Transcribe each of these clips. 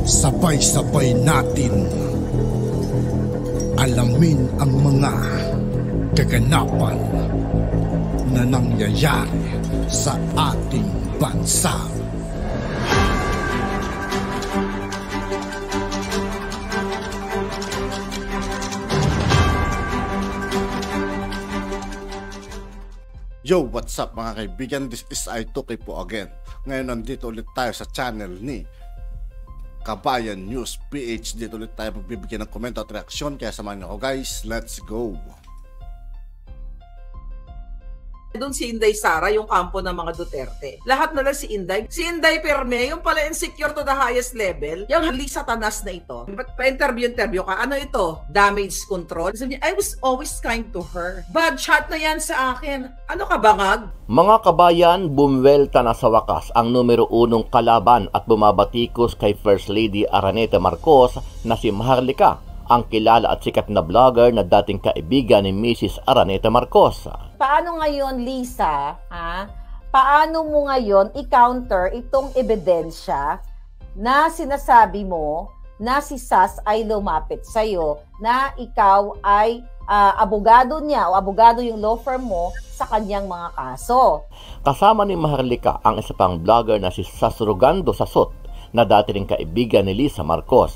Sabay-sabay natin alamin ang mga kaganapan na nangyayari sa ating bansa. Yo, what's up mga kaibigan? This is I2K po again. Ngayon nandito ulit tayo sa channel ni Kabayan News PH. Dito ulit tayo magbibigyan ng komento at reaksyon. Kaya samahan niyo ako guys, let's go! Doon si Inday Sara, yung kampo ng mga Duterte. Lahat na lang si Inday. Si Inday Perme, yung pala insecure to the highest level. Yung Lisa Tanas na ito. Pa-interview ka, ano ito? Damage control? Sabi niya, I was always kind to her. Bad shot na yan sa akin. Ano ka bangag? Mga kabayan, bumwelta na sa wakas ang numero 1 kalaban at bumabatikos kay First Lady Araneta Marcos na si Maharlika, ang kilala at sikat na vlogger na dating kaibigan ni Mrs. Araneta Marcos. Paano ngayon, Lisa, paano mo ngayon i-counter itong ebidensya na sinasabi mo na si Sas ay lumapit sa'yo, na ikaw ay abogado niya o abogado yung law firm mo sa kanyang mga kaso? Kasama ni Maharlika ang isa pang vlogger na si Sas Rogando Sasot, na dati ring kaibigan ni Lisa Marcos.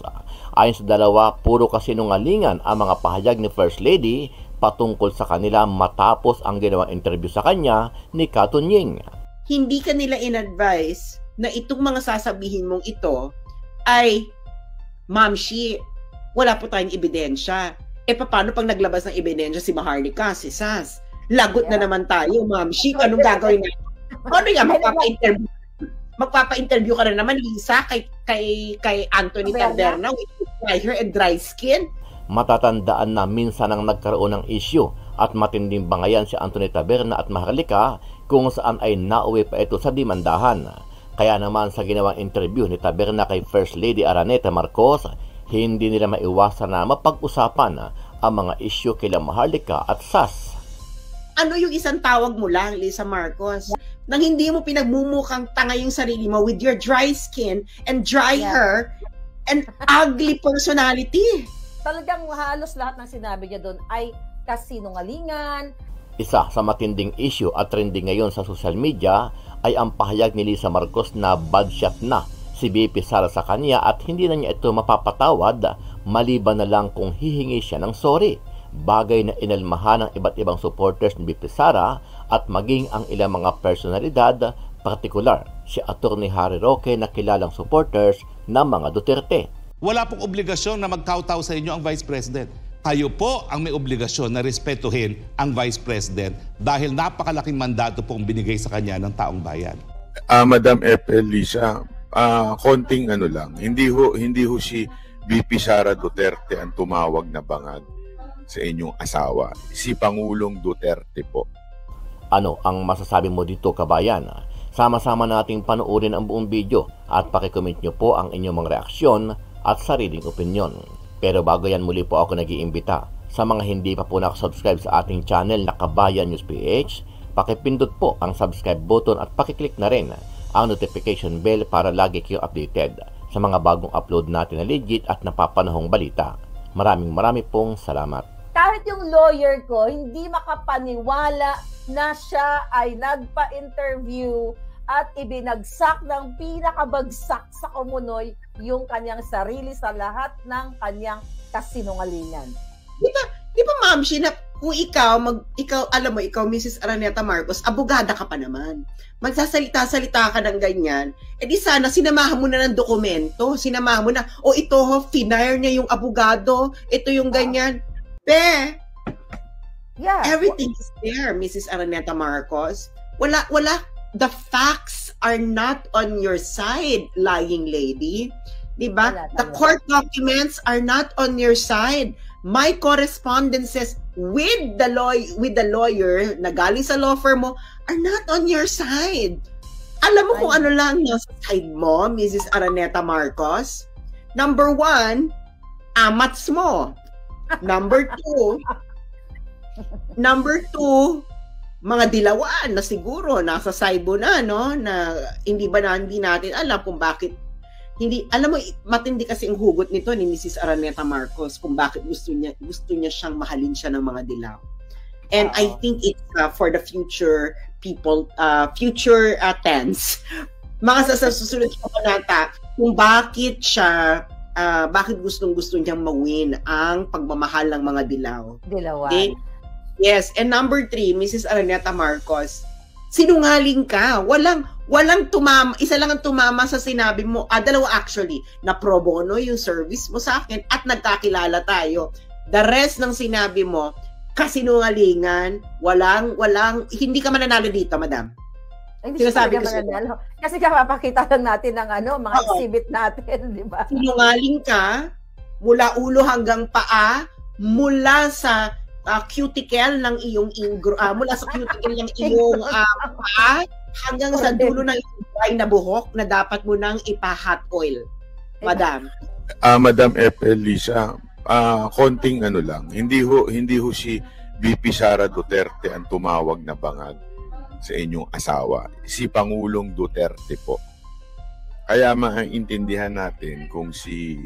Ayon sa dalawa, puro kasinungalingan ang mga pahayag ni First Lady patungkol sa kanila matapos ang ginawang interview sa kanya ni Katunying. Hindi ka nila in-advise na itong mga sasabihin mong ito ay, Mamshi, wala po tayong ebidensya. E paano pag naglabas ng ebidensya si Maharlika, si Sas? Lagot na naman tayo, Mamshi. Anong gagawin natin? Ano yan, magpapa-interview ka na naman, Lisa, kay Anthony Taberna with dry hair and dry skin? Matatandaan na minsan ang nagkaroon ng issue at matinding bangayan si Anthony Taberna at Maharlika kung saan ay nauwi pa ito sa dimandahan. Kaya naman sa ginawang interview ni Taberna kay First Lady Araneta Marcos, hindi nila maiwasan na mapag-usapan ang mga issue kila Maharlika at Sas. Ano yung isang tawag mo lang, Lisa Marcos, nang hindi mo pinagmumukhang tanga yung sarili mo with your dry skin and dry hair and ugly personality? Talagang halos lahat ng sinabi niya doon ay kasinungalingan. Isa sa matinding issue at trending ngayon sa social media ay ang pahayag ni Lisa Marcos na bad shot na si BP Sara sa kanya at hindi na niya ito mapapatawad maliban na lang kung hihingi siya ng sorry. Bagay na inalmahan ng iba't ibang supporters ni BP Sara at maging ang ilang mga personalidad, partikular si Atty. Harry Roque na kilalang supporters ng mga Duterte. Wala pong obligasyon na magkawtaw sa inyo ang Vice President. Kayo po ang may obligasyon na respetuhin ang Vice President dahil napakalaking mandato pong binigay sa kanya ng taong bayan. Madam Ethel, Lisa, konting ano lang, hindi ho si BP Sara Duterte ang tumawag na bangag sa inyong asawa. Si Pangulong Duterte po. Ano ang masasabi mo dito, kabayan? Sama-sama nating panoorin ang buong video at pakicomment nyo po ang inyong mga reaksyon at sariling opinyon. Pero bago yan, muli po ako nag-iimbita sa mga hindi pa po nakasubscribe sa ating channel na Kabayan News PH, pakipindot po ang subscribe button at pakiclick na rin ang notification bell para lagi kayo updated sa mga bagong upload natin na legit at napapanahong balita. Maraming pong salamat. Kahit yung lawyer ko, hindi makapaniwala na siya ay nagpa-interview at ibinagsak ng pinakabagsak sa Kumunoy yung kanyang sarili sa lahat ng kanyang kasinungalingan. Di ba ma'am, kung ikaw, alam mo, ikaw, Mrs. Araneta Marcos, abogada ka pa naman. Magsasalita-salita ka ng ganyan, di sana sinamahan mo na ng dokumento, sinamahan mo na, ito ho, finire niya yung abogado, ito yung ganyan. Everything is there, Mrs. Araneta Marcos. Wala, the facts are not on your side, lying lady. Diba? The court documents are not on your side. My correspondences with the lawyer na galing sa law firm mo are not on your side. Alam mo kung ano lang nasa side mo, Mrs. Araneta Marcos? Number 1, amats mo. Number 2, mga dilawaan na siguro nasa side mo na, no? Na hindi natin alam kung bakit Hindi, alam mo, matindi kasi ang hugot nito ni Mrs. Araneta Marcos kung bakit gusto niya siyang mahalin siya ng mga dilaw. And I think it's for the future people, future tense. Mga sa susunod na panata, kung bakit siya, bakit gustong-gusto niyang mawin ang pagmamahal ng mga dilaw. Dilawan. Okay? Yes, and number 3, Mrs. Araneta Marcos, sinungaling ka. Walang tumama, isa lang ang tumama sa sinabi mo. Dalawa actually, na pro bono yung service mo sa akin at nagkakilala tayo. The rest ng sinabi mo, kasinungalingan, hindi ka mananalo dito, madam. Hindi sinasabi ko mananalo. Kasi kapapakita lang natin ng mga exhibit natin, di ba? Sinungaling ka, mula ulo hanggang paa, mula sa cuticle ng iyong mula sa cuticle ng iyong paa hanggang sa dulo ng iyong dry na buhok na dapat mo nang ipa-hot oil. Madam. Madam Lisa, konting lang. Hindi ho si VP Sara Duterte ang tumawag na bangag sa inyong asawa. Si Pangulong Duterte po. Kaya maintindihan natin kung si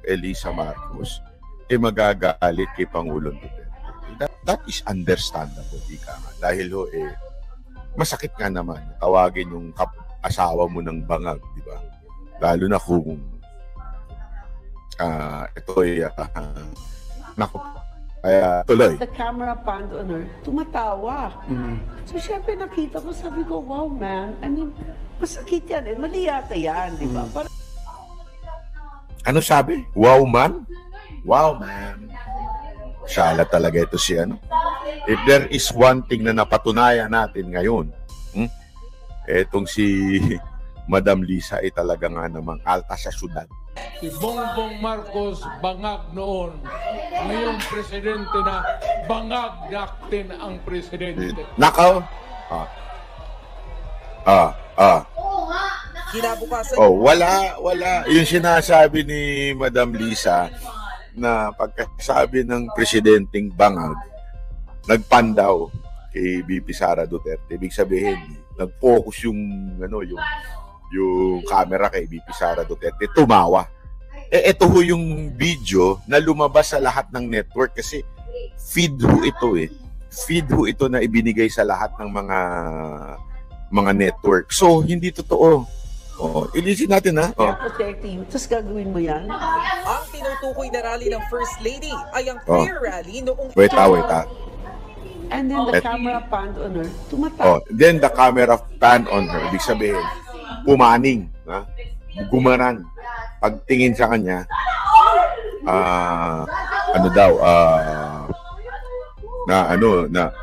Lisa Marcos magagalit kay Pangulong Duterte. That is understandable, ika nga. Dahil masakit nga naman tawagin yung asawa mo ng bangag, di ba? Lalo na kung ito naku, kaya tuloy. The camera panned on her, tumatawa. So syempre nakita ko, sabi ko, wow man, I mean, masakit yan, mali yata yan, di ba? Ano sabi? Wow man? Wow man. Sala talaga ito si If there is one thing na napatunayan natin ngayon, etong si Madam Lisa ay talaga nga namang alta sa syudad. Si Bongbong Marcos bangag noon. Ngayong presidente na bangag natin ang presidente. Nakaw? Kinabukasan. Wala. Yung sinasabi ni Madam Lisa na pagkasabi ng presidenteng bangag, nagpandaw kay VP Sara Duterte. Ibig sabihin, nag-focus yung camera kay VP Sara Duterte, tumawa. Ito ho yung video na lumabas sa lahat ng network kasi feed ho ito Feed ho ito na ibinigay sa lahat ng mga network. So, hindi totoo. Ilisin natin Protecting. Tapos gagawin mo yan? Ang tinutukoy na rally ng First Lady ay ang prayer rally noong... Wait. And then the camera panned on her. Tumatawa. Then the camera panned on her. Ibig sabihin, pumaning. Gumaran. Pagtingin sa kanya,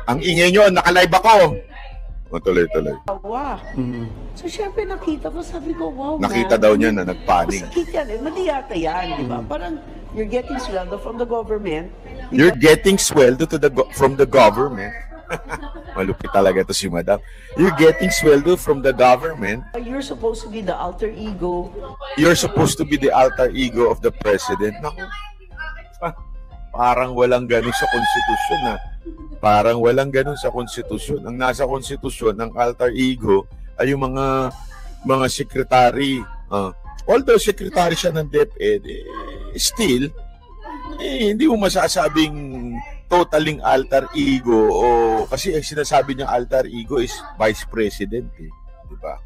ang ingay nyo, nakalive ako. Tuloy. So, syempre nakita ko, sabi ko, wow, nakita daw niya na nagpaning. Masakit yan, mali yata yan, di ba? Parang, you're getting sweldo from the government. You're getting sweldo from the government. Malupit talaga ito si Madam. You're getting sweldo from the government. You're supposed to be the alter ego. You're supposed to be the alter ego of the president. Naku, parang walang ganun sa konstitusyon Parang walang ganun sa konstitusyon. Ang nasa konstitusyon ng alter ego ay yung mga sekretary. Although sekretary siya ng DepEd, still, hindi mo masasabing totaling alter ego kasi ang sinasabi niyang alter ego is vice president, di ba?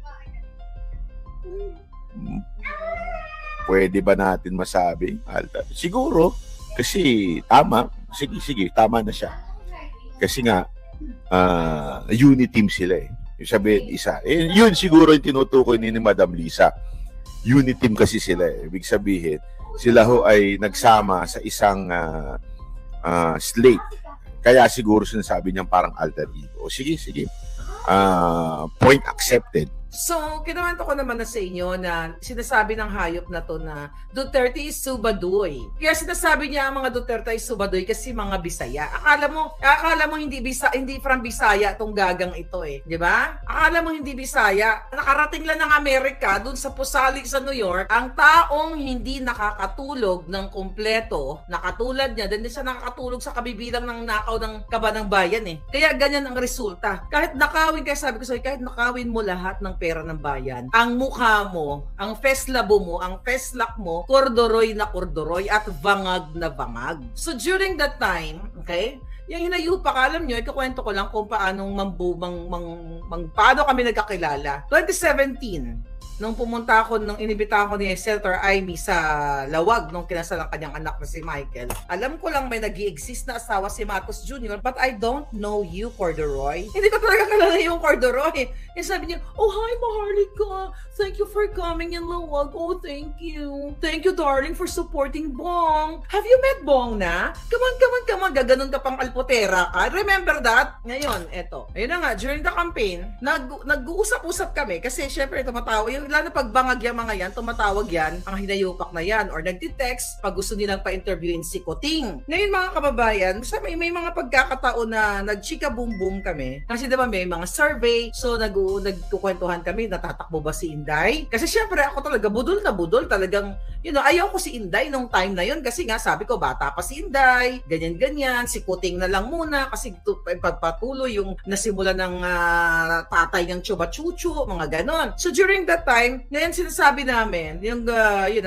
Pwede ba natin masabi alter? Siguro, kasi tama. Sige, tama na siya. Kasi nga, unity team sila Yung sabihin, isa. Yun siguro yung tinutukoy ni Madam Lisa. Unity team kasi sila Ibig sabihin, sila ho ay nagsama sa isang slate. Kaya siguro sinasabi niyang parang alter ego. Sige. Point accepted. So, kinuwento ko naman na sa inyo na sinasabi ng hayop na to na Duterte is subaduy. Kaya sinasabi niya ang mga Duterte ay subaduy kasi mga Bisaya. Akala mo hindi from Bisaya tong gagang ito di ba? Akala mo hindi Bisaya. Nakarating lang ng Amerika dun sa pusalik sa New York, ang taong hindi nakakatulog ng kumpleto, nakatulad niya, din siya nakakatulog sa kabibilang ng nakaw ng kaba ng bayan Kaya ganyan ang resulta. Kahit nakawin, kaya sabi ko sa'yo, kahit nakawin mo lahat ng pera ng bayan, ang mukha mo, ang feslabo mo, ang feslak mo, kordoroy na kordoroy at bangag na bangag. So during that time, okay, yung hinayupak, alam nyo, ikukwento ko lang kung paano paano kami nagkakilala. 2017, nung pumunta ako, nung inibitahan ko ni Senator Amy sa Lawag, nung kinasal ang kanyang anak na si Michael, alam ko lang may nag-i-exist na asawa si Marcos Jr., but I don't know you, Corduroy. Hindi ko talaga kilala yung Corduroy. Yung sabi niya, oh, hi, Maharlika. Thank you for coming in Lawag. Oh, thank you. Thank you, darling, for supporting Bong. Have you met Bong na? Come on. Gaganon ka pang alpotera ka. Remember that? Ngayon, eto. Ayun na nga, during the campaign, nag-uusap-usap kami kasi syempre tumatawa yung lalo pag bangag yung mga yan, tumatawag yan, ang hinayupak na yan, or nagtitext pag gusto nilang pa-interviewin si Kuting. Ngayon mga kababayan, may mga pagkakataon na nagchika boom kami. Kasi diba may mga survey, so nagkukwentuhan kami, natatakbo ba si Inday? Kasi syempre ako talaga, budol na budol, talagang, ayaw ko si Inday nung time na yun, kasi nga sabi ko, bata pa si Inday, ganyan, si Kuting na lang muna, kasi patuloy yung nasimula ng tatay ng chuba-chuchu, mga ganon. So during that time, ngayon sinasabi namin, yung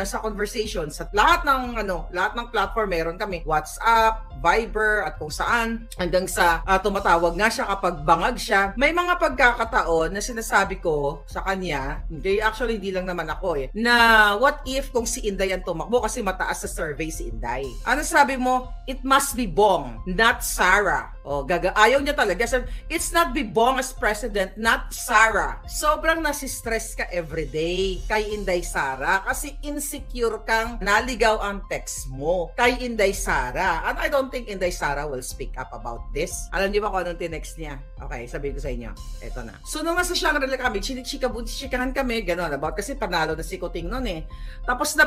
sa conversations, at lahat ng platform meron kami, WhatsApp, Viber, at kung saan, hanggang sa tumatawag nga siya kapag bangag siya. May mga pagkakataon na sinasabi ko sa kanya, actually hindi lang naman ako na what if kung si Inday ang tumakbo kasi mataas sa survey si Inday. Ano sabi mo? It must be Bong, not Sarah. Ayaw niya talaga. It's not be Bong as president, not Sarah. Sobrang nasistress ka everyday kay Inday Sara kasi insecure kang naligaw ang text mo kay Inday Sara. And I don't think Inday Sara will speak up about this. Alam niyo ba kung anong tinext niya? Okay, sabihin ko sa inyo. Eto na. So nung nasa Shangri-La kami, chikahan kami, gano'n, about kasi panalo na si Kuting noon Tapos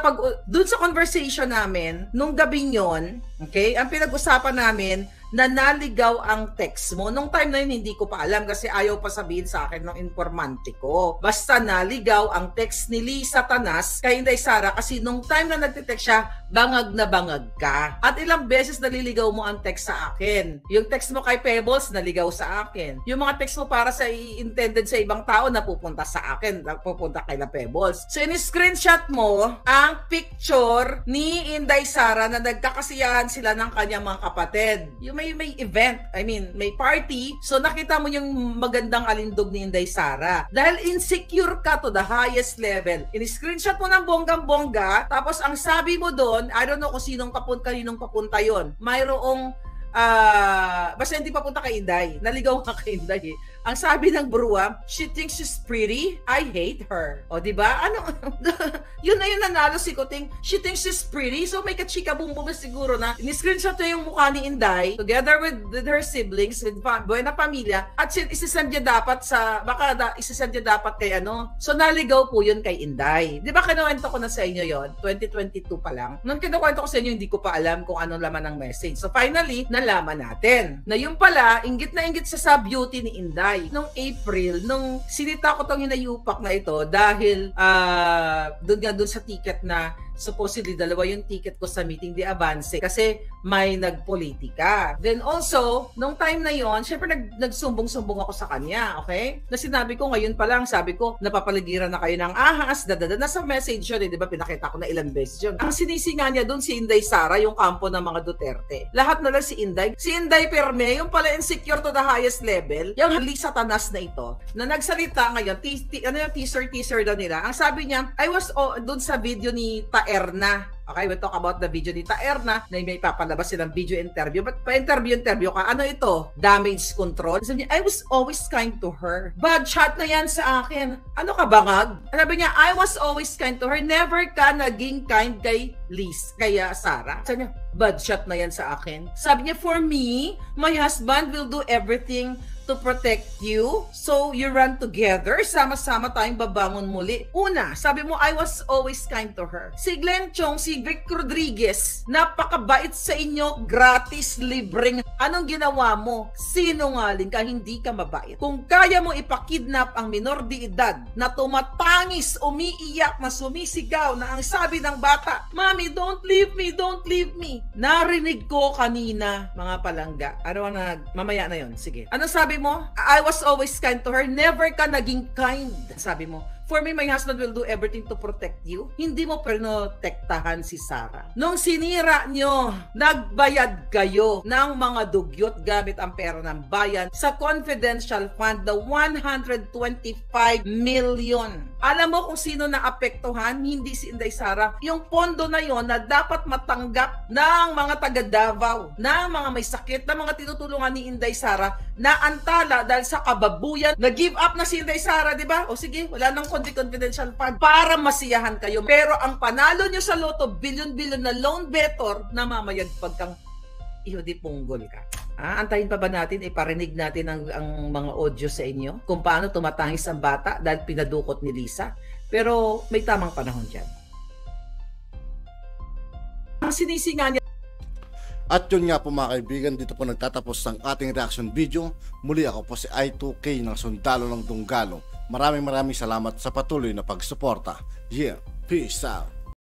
dun sa conversation namin, nung gabi yon, okay, ang pinag-usapan namin, na naligaw ang text mo. Nung time na yun, hindi ko pa alam kasi ayaw pa sabihin sa akin ng informante ko. Basta naligaw ang text ni Lisa Tanas kay Inday Sara kasi nung time na nagtitext siya, bangag na bangag ka. At ilang beses naliligaw mo ang text sa akin. Yung text mo kay Pebbles, naligaw sa akin. Yung mga text mo para sa intended sa ibang tao, napupunta sa akin, napupunta kay la Pebbles. So, in-screenshot mo ang picture ni Inday Sara na nagkakasiyahan sila ng kanyang mga kapatid. Yung may event, may party, so nakita mo yung magandang alindog ni Inday Sara. Dahil insecure ka to the highest level. In-screenshot mo ng bonggang-bongga, tapos ang sabi mo doon, I don't know kung kaninong papunta yon. Mayroong basta hindi papunta kay Inday. Naligaw ka kay Inday Ang sabi ng Brua, she thinks she's pretty, I hate her. O, diba? Yun na yun nanalo si Kuting. She thinks she's pretty, so may kachika bumbo siguro na ni-screenshot na yung mukha ni Inday together with her siblings, with buhay na pamilya, at isisend niya dapat isisend niya dapat kay So, naligaw po yun kay Inday. Diba kinuwento ko na sa inyo yon 2022 pa lang. Nung kinuwento ko sa inyo, hindi ko pa alam kung anong laman ng message. So, finally, nalaman natin na yung pala, inggit na inggit sa beauty ni Inday. Nung April, nung sinita ko tong hinayupak na ito dahil doon sa ticket na supposedly dalawa yung ticket ko sa meeting de Avance kasi may nagpolitika. Then also, nung time na yon, syempre nagsumbong-sumbong ako sa kanya, okay? Na sinabi ko ngayon pa lang, sabi ko, napapaligiran na kayo ng ahas, nasa message yun, di ba? Pinakita ko na ilang beses yun. Ang sinisinga niya doon si Inday Sara, yung kampo ng mga Duterte. Lahat na lang si Inday. Si Inday Perme, yung pala insecure to the highest level, yung Lisa Tanas na ito, na nagsalita ngayon, teaser daw nila. Ang sabi niya, I was doon sa video ni Taerna. Okay, we'll talk about the video ni Taerna na may papalabas silang video interview. But pa-interview ka, ano ito? Damage control? Sabi niya, I was always kind to her. Bad shot na yan sa akin. Ano ka bangag? Sabi niya, I was always kind to her. Never ka naging kind kay Liz, kaya Sarah. Sabi niya, bad shot na yan sa akin. Sabi niya, for me, my husband will do everything to protect you. So, you run together. Sama-sama tayong babangon muli. Una, sabi mo, I was always kind to her. Si Glenn Chong, si Vic Rodriguez, napakabait sa inyo, gratis, libreng. Anong ginawa mo? Sinungaling ka, hindi ka mabait. Kung kaya mo ipakidnap ang minor de edad na tumatangis, umiiyak, na sumisigaw, na ang sabi ng bata, Mommy, don't leave me, don't leave me. Narinig ko kanina, mga palangga. Ano na, mamaya na yon. Sige. Ano sabi mo? I was always kind to her. Never ka naging kind. Sabi mo, for me, my husband will do everything to protect you. Hindi mo protektahan si Sara. Nung sinira nyo, nagbayad kayo ng mga dugyot gamit ang pera ng bayan sa confidential fund, the 125 million. Alam mo kung sino naapektuhan? Hindi si Inday Sara. Yung pondo na yon na dapat matanggap ng mga taga Davao, ng mga may sakit, ng mga tinutulungan ni Inday Sara, na antala dahil sa kababuyan, na-give up na si Inday Sara, di ba? O sige, wala nang confidential fund para masiyahan kayo. Pero ang panalo nyo sa loto, bilyon-bilyon na loan better, namamayagpag kang ihudi punggol ka. Antayin pa ba natin, iparinig natin ang mga audio sa inyo kung paano tumatangis ang bata dahil pinadukot ni Lisa? Pero may tamang panahon dyan. Ang sinisinga niya. At yun nga po mga kaibigan, dito po nagtatapos ang ating reaction video. Muli ako po si I2K ng Sundalo ng Dunggalo. Maraming salamat sa patuloy na pagsuporta. Yeah, peace out.